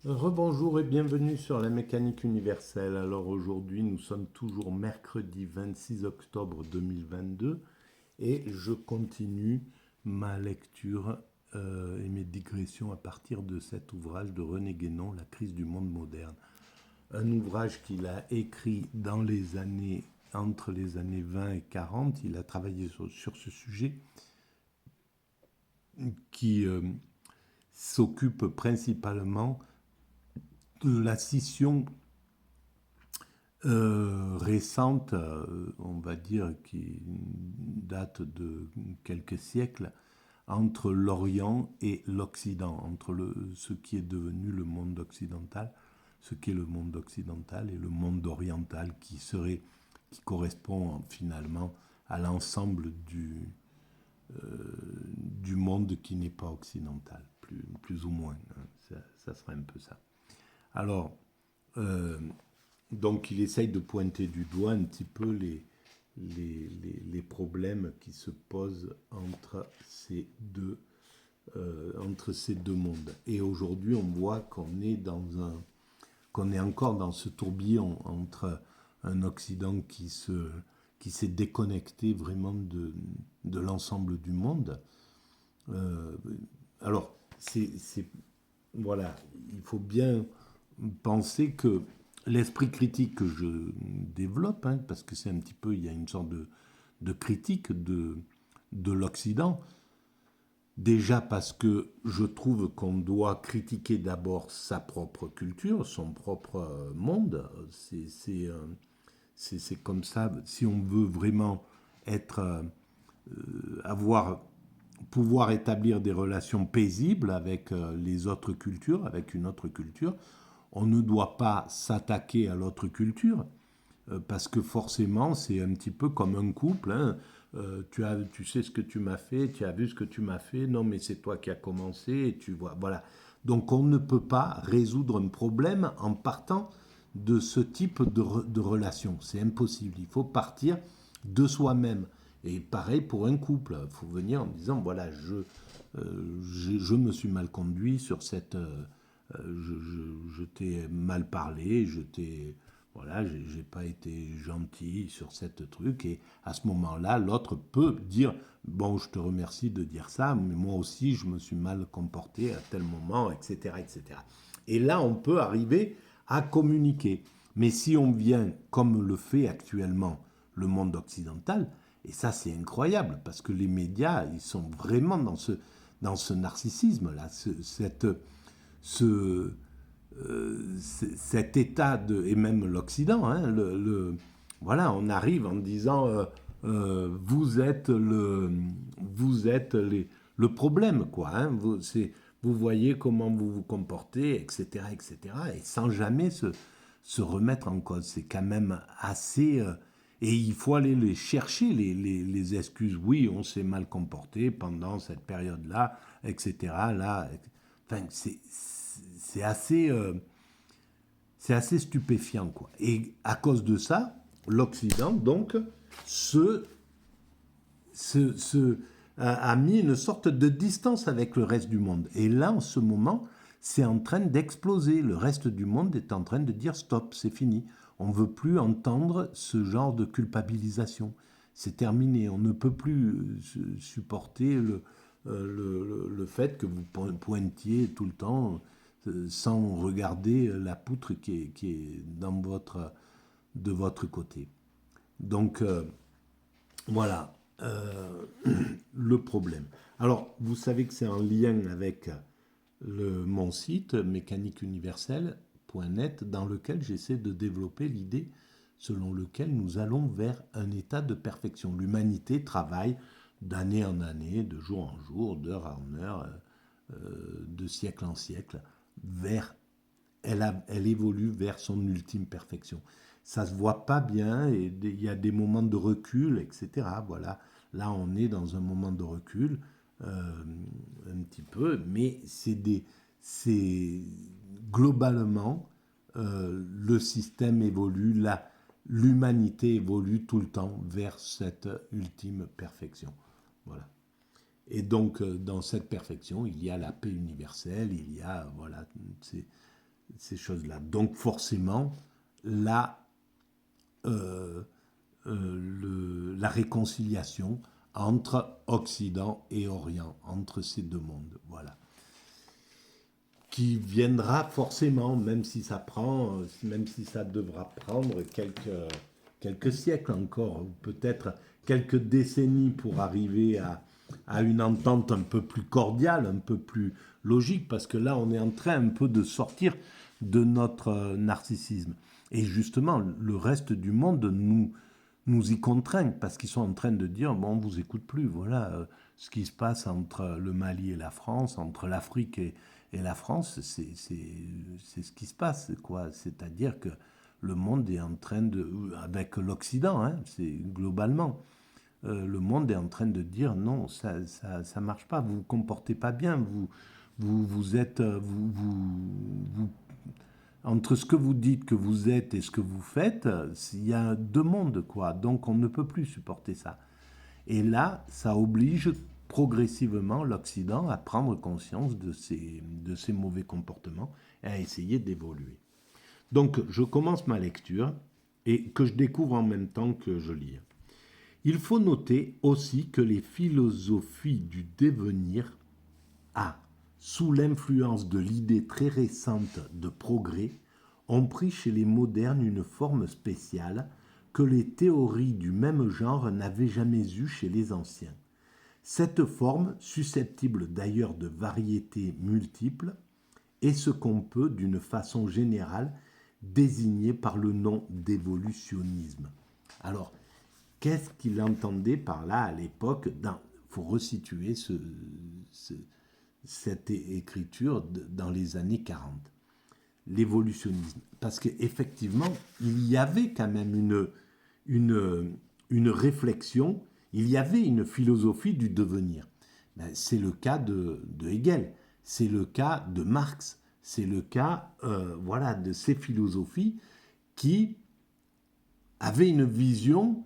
Rebonjour et bienvenue sur la mécanique universelle. Alors aujourd'hui, nous sommes toujours mercredi 26 octobre 2022 et je continue ma lecture et mes digressions à partir de cet ouvrage de René Guénon, La crise du monde moderne. Un ouvrage qu'il a écrit dans les années, entre les années 20 et 40. Il a travaillé sur ce sujet qui s'occupe principalement de la scission récente, on va dire, qui date de quelques siècles, entre l'Orient et l'Occident, entre ce qui est devenu le monde occidental, ce qu'est le monde occidental et le monde oriental qui correspond finalement à l'ensemble du monde qui n'est pas occidental, plus ou moins. Ça serait un peu ça. Alors, euh, donc il essaye de pointer du doigt un petit peu les problèmes qui se posent entre ces deux mondes. Et aujourd'hui, on voit qu'on est encore dans ce tourbillon entre un Occident qui s'est déconnecté vraiment de l'ensemble du monde. Euh, alors, voilà, il faut bien penser que l'esprit critique que je développe, parce que c'est un petit peu, il y a une sorte de critique de l'Occident, déjà parce que je trouve qu'on doit critiquer d'abord sa propre culture, son propre monde. C'est comme ça, si on veut vraiment être, avoir pouvoir établir des relations paisibles avec les autres cultures, avec une autre culture, on ne doit pas s'attaquer à l'autre culture, parce que forcément, c'est un petit peu comme un couple. Tu sais ce que tu m'as fait, tu as vu ce que tu m'as fait, non mais c'est toi qui as commencé, et tu vois, voilà. Donc on ne peut pas résoudre un problème en partant de ce type de relation. C'est impossible. Il faut partir de soi-même. Et pareil pour un couple. Il faut venir en disant, voilà, je me suis mal conduit sur cette... je t'ai mal parlé, voilà, j'ai pas été gentil sur cette truc. Et à ce moment-là, l'autre peut dire, bon, je te remercie de dire ça, mais moi aussi, je me suis mal comporté à tel moment, etc., etc. Et là, on peut arriver à communiquer. Mais si on vient, comme le fait actuellement le monde occidental, et ça c'est incroyable, parce que les médias, ils sont vraiment dans ce narcissisme-là, ce, cet état et même l'Occident, voilà, on arrive en disant vous êtes le problème, quoi. Vous voyez comment vous vous comportez, etc., etc., et sans jamais se remettre en cause. C'est quand même assez. Et il faut aller les chercher, les excuses. Oui, on s'est mal comporté pendant cette période-là, etc. Là, enfin, c'est assez stupéfiant, quoi. Et à cause de ça, l'Occident, donc, se, a mis une sorte de distance avec le reste du monde. Et là, en ce moment, c'est en train d'exploser. Le reste du monde est en train de dire stop, c'est fini. On ne veut plus entendre ce genre de culpabilisation. C'est terminé. On ne peut plus supporter le fait que vous pointiez tout le temps sans regarder la poutre qui est de votre côté. Donc, voilà le problème. Alors, vous savez que c'est en lien avec mon site mécaniqueuniverselle.net dans lequel j'essaie de développer l'idée selon laquelle nous allons vers un état de perfection. L'humanité travaille d'année en année, de jour en jour, d'heure en heure, de siècle en siècle, vers elle évolue vers son ultime perfection. Ça se voit pas bien et il y a des moments de recul, etc. Voilà, là on est dans un moment de recul, un petit peu, mais c'est globalement le système évolue, l'humanité évolue tout le temps vers cette ultime perfection. Voilà. Et donc, dans cette perfection, il y a la paix universelle, il y a, voilà, ces choses-là. Donc forcément, la, euh, la réconciliation entre Occident et Orient, entre ces deux mondes, voilà, qui viendra forcément, même si ça devra prendre quelques siècles encore, ou peut-être quelques décennies pour arriver à une entente un peu plus cordiale, un peu plus logique, parce que là, on est en train un peu de sortir de notre narcissisme. Et justement, le reste du monde nous y contraint, parce qu'ils sont en train de dire, bon, on ne vous écoute plus, voilà, ce qui se passe entre le Mali et la France, entre l'Afrique et la France, c'est ce qui se passe, quoi. C'est-à-dire que le monde est en train de, avec l'Occident, hein, c'est globalement, le monde est en train de dire non, ça marche pas, vous vous comportez pas bien, vous êtes, entre ce que vous dites que vous êtes et ce que vous faites, il y a deux mondes, quoi. Donc on ne peut plus supporter ça. Et là, ça oblige progressivement l'Occident à prendre conscience de ces mauvais comportements et à essayer d'évoluer. Donc je commence ma lecture et que je découvre en même temps que je lis. Il faut noter aussi que les philosophies du devenir A, sous l'influence de l'idée très récente de progrès, ont pris chez les modernes une forme spéciale que les théories du même genre n'avaient jamais eue chez les anciens. Cette forme, susceptible d'ailleurs de variétés multiples, est ce qu'on peut, d'une façon générale, désigner par le nom d'évolutionnisme. Alors, qu'est-ce qu'il entendait par là à l'époque? Il faut resituer cette écriture dans les années 40. L'évolutionnisme. Parce qu'effectivement, il y avait quand même une réflexion, il y avait une philosophie du devenir. C'est le cas de Hegel, c'est le cas de Marx, c'est le cas voilà, de ces philosophies qui avaient une vision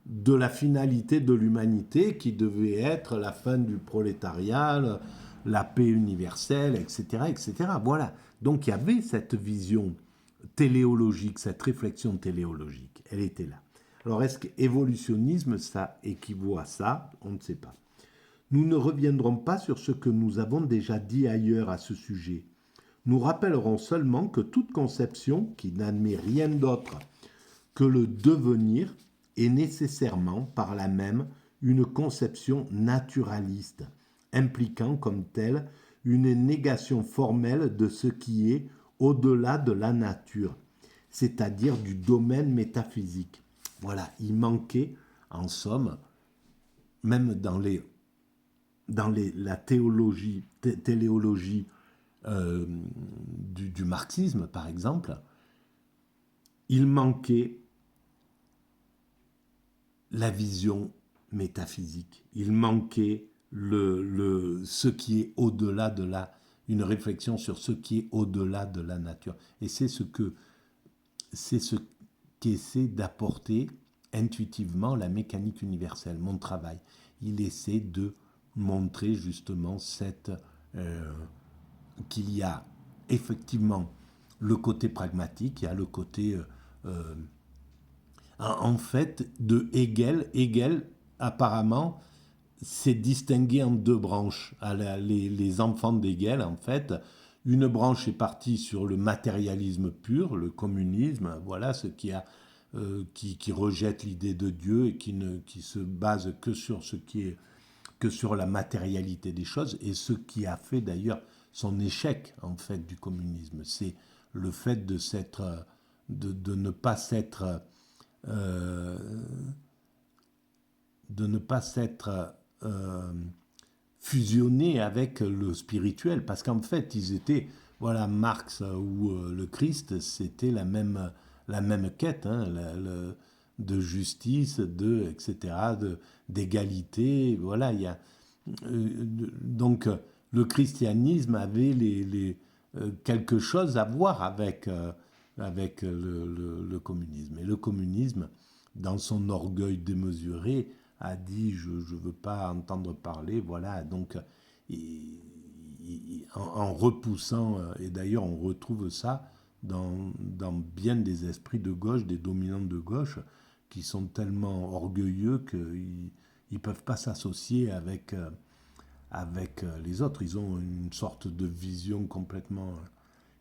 de la finalité de l'humanité qui devait être la fin du prolétariat, la paix universelle, etc., etc. Voilà. Donc il y avait cette vision téléologique, cette réflexion téléologique. Elle était là. Alors est-ce que évolutionnisme, ça équivaut à ça? On ne sait pas. Nous ne reviendrons pas sur ce que nous avons déjà dit ailleurs à ce sujet. Nous rappellerons seulement que toute conception qui n'admet rien d'autre que le devenir est nécessairement par là même une conception naturaliste, impliquant comme telle une négation formelle de ce qui est au-delà de la nature, c'est-à-dire du domaine métaphysique. Voilà, il manquait, en somme, même la téléologie du marxisme, par exemple, il manquait la vision métaphysique. Il manquait ce qui est au-delà de une réflexion sur ce qui est au-delà de la nature. Et c'est ce qu'essaie d'apporter intuitivement la mécanique universelle, mon travail. Il essaie de montrer justement qu'il y a effectivement le côté pragmatique, il y a le côté en fait de Hegel. Hegel apparemment s'est distingué en deux branches. Les enfants d'Hegel, en fait, une branche est partie sur le matérialisme pur, le communisme, voilà, ce qui rejette l'idée de Dieu et qui se base que sur la matérialité des choses, et ce qui a fait d'ailleurs son échec en fait du communisme, c'est le fait de ne pas s'être fusionné avec le spirituel, parce qu'en fait ils étaient, voilà, Marx ou le Christ, c'était la même quête, hein, de justice, etc., d'égalité, voilà, il y a donc le christianisme avait quelque chose à voir avec le communisme. Et le communisme, dans son orgueil démesuré, a dit je ne veux pas entendre parler, voilà, donc en repoussant, et d'ailleurs on retrouve ça dans bien des esprits de gauche, des dominants de gauche, qui sont tellement orgueilleux qu'ils ne peuvent pas s'associer avec les autres. Ils ont une sorte de vision complètement...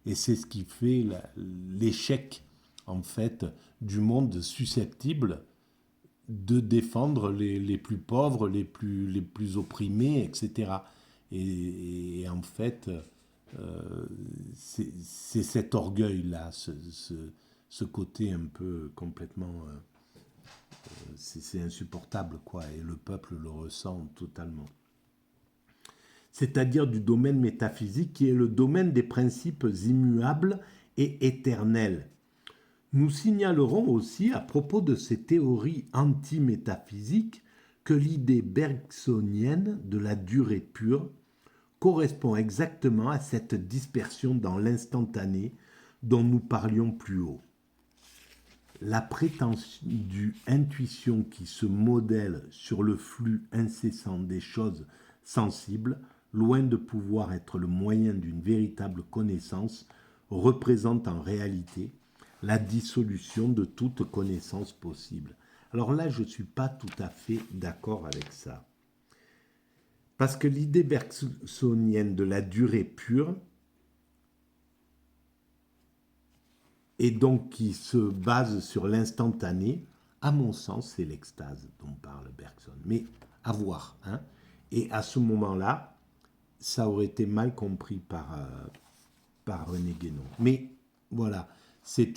Et c'est ce qui fait l'échec, en fait, du monde susceptible de défendre les plus pauvres, les plus opprimés, etc. Et en fait, c'est cet orgueil-là, ce côté un peu complètement... c'est insupportable, quoi, et le peuple le ressent totalement. C'est-à-dire du domaine métaphysique qui est le domaine des principes immuables et éternels. Nous signalerons aussi à propos de ces théories anti-métaphysiques que l'idée bergsonienne de la durée pure correspond exactement à cette dispersion dans l'instantané dont nous parlions plus haut. La prétendue intuition qui se modèle sur le flux incessant des choses sensibles, loin de pouvoir être le moyen d'une véritable connaissance, représente en réalité la dissolution de toute connaissance possible. Alors là, je ne suis pas tout à fait d'accord avec ça. Parce que l'idée bergsonienne de la durée pure, et donc qui se base sur l'instantané, à mon sens, c'est l'extase dont parle Bergson. Mais à voir. Hein. Et à ce moment-là, ça aurait été mal compris par René Guénon. Mais voilà, c'est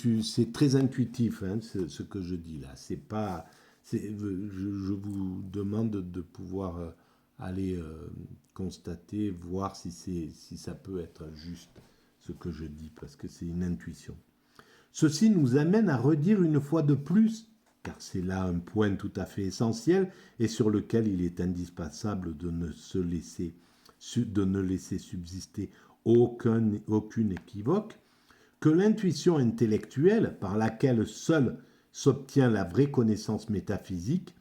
très intuitif hein, ce que je dis là. C'est pas, je vous demande de pouvoir aller constater, voir si ça peut être juste ce que je dis, parce que c'est une intuition. Ceci nous amène à redire une fois de plus, car c'est là un point tout à fait essentiel et sur lequel il est indispensable de ne laisser subsister aucune équivoque, que l'intuition intellectuelle, par laquelle seule s'obtient la vraie connaissance métaphysique,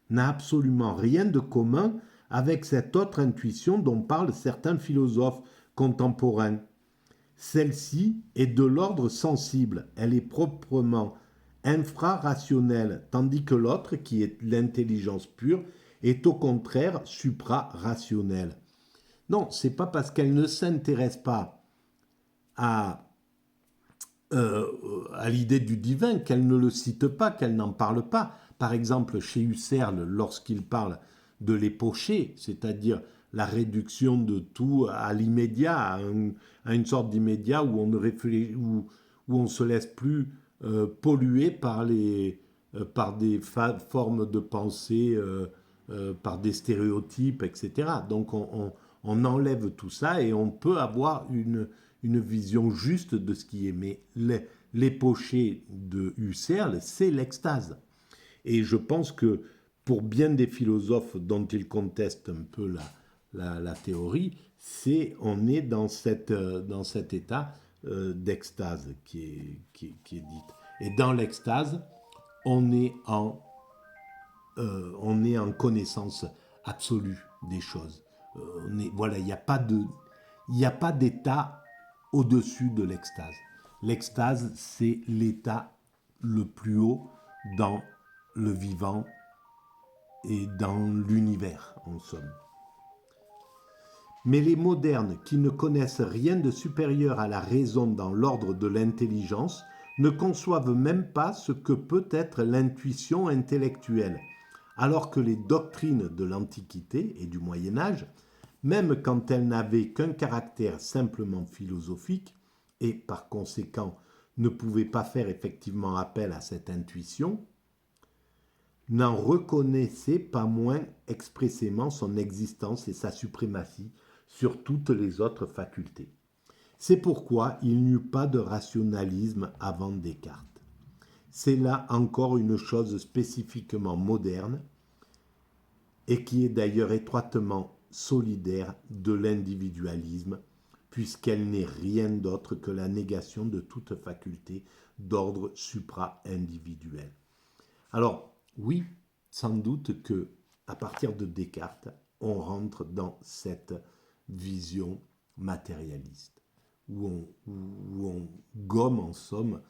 n'a absolument rien de commun avec cette autre intuition dont parlent certains philosophes contemporains. Celle-ci est de l'ordre sensible, elle est proprement infrarationnelle, tandis que l'autre, qui est l'intelligence pure, est au contraire suprarationnelle. Non, c'est pas parce qu'elle ne s'intéresse pas à l'idée du divin qu'elle ne le cite pas, qu'elle n'en parle pas. Par exemple, chez Husserl, lorsqu'il parle de l'époché, c'est-à-dire la réduction de tout à l'immédiat, à une sorte d'immédiat où on ne réfléchit, où on se laisse plus polluer par des formes de pensée, par des stéréotypes, etc. Donc on enlève tout ça et on peut avoir une vision juste de ce qui est. Mais l'époché de Husserl, c'est l'extase. Et je pense que pour bien des philosophes dont il conteste un peu la théorie, on est dans cet état d'extase qui est dite. Et dans l'extase, on est en connaissance absolue des choses. Voilà, il n'y a pas d'état au-dessus de l'extase. L'extase, c'est l'état le plus haut dans le vivant et dans l'univers, en somme. Mais les modernes, qui ne connaissent rien de supérieur à la raison dans l'ordre de l'intelligence, ne conçoivent même pas ce que peut être l'intuition intellectuelle, alors que les doctrines de l'Antiquité et du Moyen Âge, même quand elles n'avaient qu'un caractère simplement philosophique, et par conséquent ne pouvaient pas faire effectivement appel à cette intuition, n'en reconnaissaient pas moins expressément son existence et sa suprématie sur toutes les autres facultés. C'est pourquoi il n'y eut pas de rationalisme avant Descartes. C'est là encore une chose spécifiquement moderne et qui est d'ailleurs étroitement solidaire de l'individualisme, puisqu'elle n'est rien d'autre que la négation de toute faculté d'ordre supra-individuel. Alors, oui, sans doute que à partir de Descartes, on rentre dans cette vision matérialiste, où on gomme en somme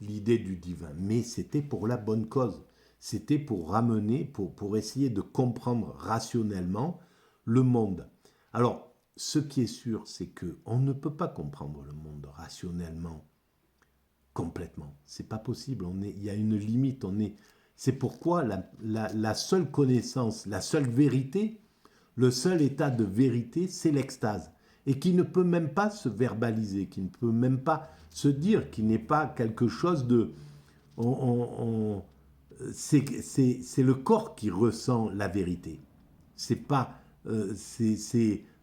l'idée du divin. Mais c'était pour la bonne cause. C'était pour ramener, pour essayer de comprendre rationnellement le monde. Alors, ce qui est sûr, c'est qu'on ne peut pas comprendre le monde rationnellement complètement. C'est pas possible. Il y a une limite. C'est pourquoi la seule connaissance, la seule vérité, le seul état de vérité, c'est l'extase. Et qui ne peut même pas se verbaliser, qui ne peut même pas se dire, qui n'est pas quelque chose de... c'est le corps qui ressent la vérité. C'est pas...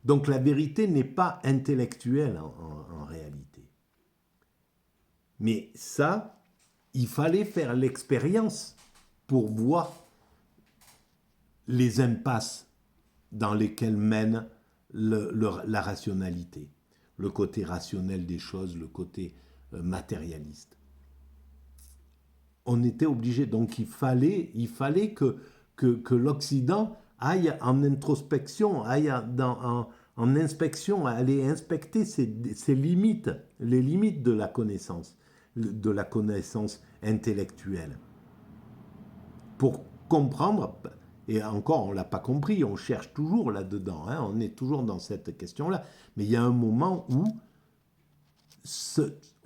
donc la vérité n'est pas intellectuelle en réalité. Mais ça, il fallait faire l'expérience pour voir les impasses dans lesquelles mène la rationalité, le côté rationnel des choses, le côté matérialiste. On était obligé, donc il fallait que l'Occident aille en introspection, aille en inspection, aller inspecter ses limites, les limites de la connaissance intellectuelle, pour comprendre. Et encore, on ne l'a pas compris, on cherche toujours là-dedans, hein, on est toujours dans cette question-là. Mais il y a un moment où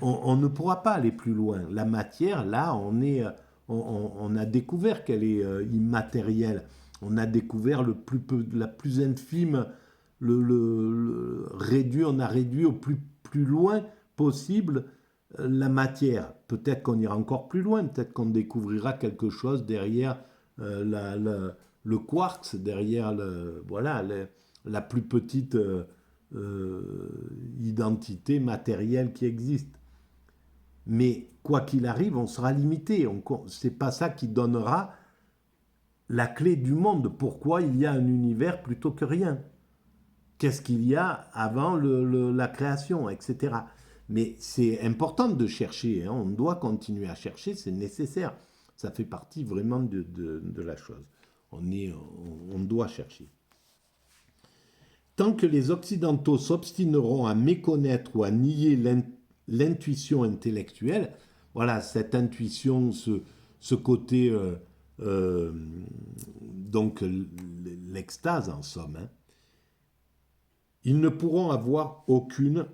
on ne pourra pas aller plus loin. La matière, là, on a découvert qu'elle est immatérielle. On a découvert la plus infime, réduit, on a réduit au plus loin possible la matière. Peut-être qu'on ira encore plus loin, peut-être qu'on découvrira quelque chose derrière le quartz, derrière la plus petite identité matérielle qui existe. Mais quoi qu'il arrive, on sera limité. C'est pas ça qui donnera la clé du monde. Pourquoi il y a un univers plutôt que rien? Qu'est-ce qu'il y a avant la création, etc. Mais c'est important de chercher, hein. On doit continuer à chercher, c'est nécessaire. Ça fait partie vraiment de la chose. On doit chercher. Tant que les Occidentaux s'obstineront à méconnaître ou à nier l'intuition intellectuelle, voilà, cette intuition, ce côté, donc l'extase en somme, hein, ils ne pourront avoir aucune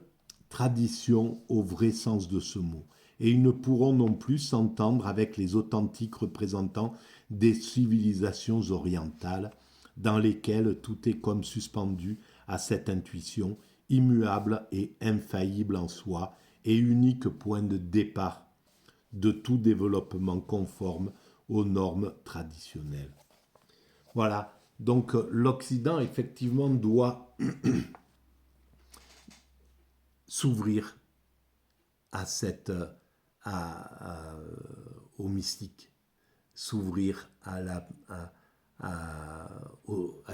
tradition au vrai sens de ce mot. Et ils ne pourront non plus s'entendre avec les authentiques représentants des civilisations orientales, dans lesquelles tout est comme suspendu à cette intuition, immuable et infaillible en soi, et unique point de départ de tout développement conforme aux normes traditionnelles. Voilà, donc l'Occident effectivement doit s'ouvrir à au mystique, s'ouvrir à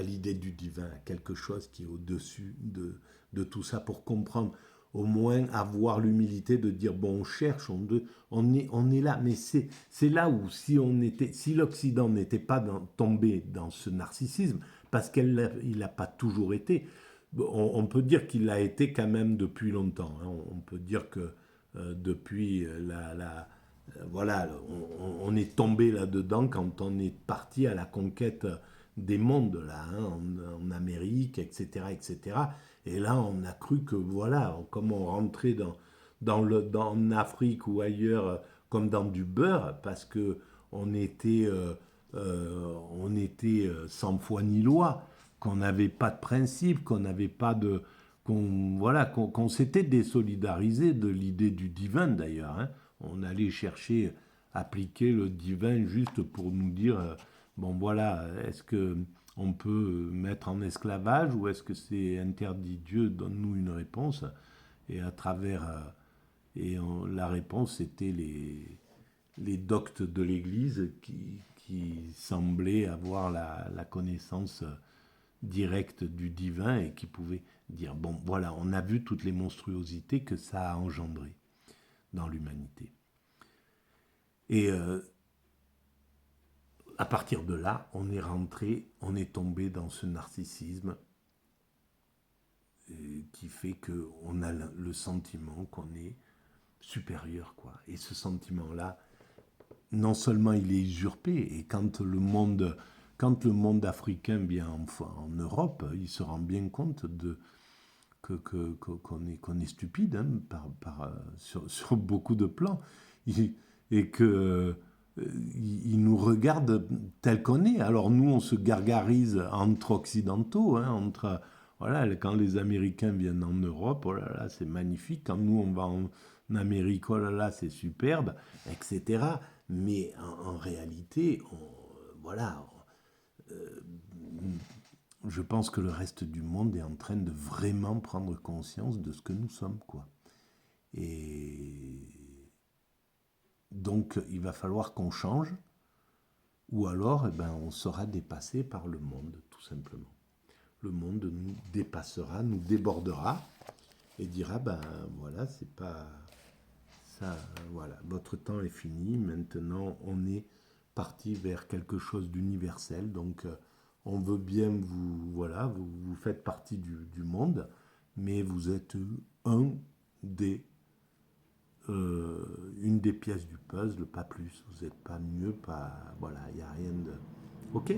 l'idée du divin, à quelque chose qui est au-dessus de tout ça, pour comprendre, au moins avoir l'humilité de dire, bon, on cherche, on est là, mais c'est là où si l'Occident n'était pas tombé dans ce narcissisme, parce qu'il n'a pas toujours été, on peut dire qu'il l'a été quand même depuis longtemps, hein. On peut dire que depuis voilà, on est tombé là-dedans quand on est parti à la conquête des mondes, là, hein, en Amérique, etc., etc. Et là, on a cru que, voilà, comme on rentrait en Afrique ou ailleurs, comme dans du beurre, parce que on était sans foi ni loi, qu'on n'avait pas de principe, qu'on n'avait pas de... qu'on s'était désolidarisé de l'idée du divin, d'ailleurs, hein. On allait chercher, appliquer le divin juste pour nous dire, bon voilà, est-ce que on peut mettre en esclavage ou est-ce que c'est interdit? Dieu, donne-nous une réponse. Et à travers, la réponse, c'était les doctes de l'Église qui semblaient avoir la connaissance directe du divin et qui pouvaient dire, bon voilà, on a vu toutes les monstruosités que ça a engendrées dans l'humanité. Et à partir de là, on est tombé dans ce narcissisme qui fait qu'on a le sentiment qu'on est supérieur, quoi. Et ce sentiment-là, non seulement il est usurpé, et quand le monde africain vient en Europe, il se rend bien compte qu'on est stupide, hein, sur beaucoup de plans. Et que il nous regarde tel qu'on est. Alors nous, on se gargarise entre occidentaux, hein, voilà, quand les Américains viennent en Europe, oh là là, c'est magnifique. Quand nous, on va en Amérique, oh là là, c'est superbe, etc. Mais en réalité, voilà, je pense que le reste du monde est en train de vraiment prendre conscience de ce que nous sommes, quoi. Et donc, il va falloir qu'on change, ou alors, eh ben, on sera dépassé par le monde, tout simplement. Le monde nous dépassera, nous débordera, et dira, ben voilà, c'est pas ça, voilà, votre temps est fini, maintenant on est parti vers quelque chose d'universel, donc on veut bien voilà, vous faites partie du monde, mais vous êtes un des, une des pièces du puzzle, pas plus, vous n'êtes pas mieux, pas, voilà, il n'y a rien de... Ok,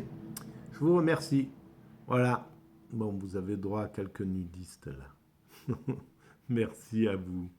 je vous remercie, voilà, bon, vous avez droit à quelques nudistes là. Merci à vous.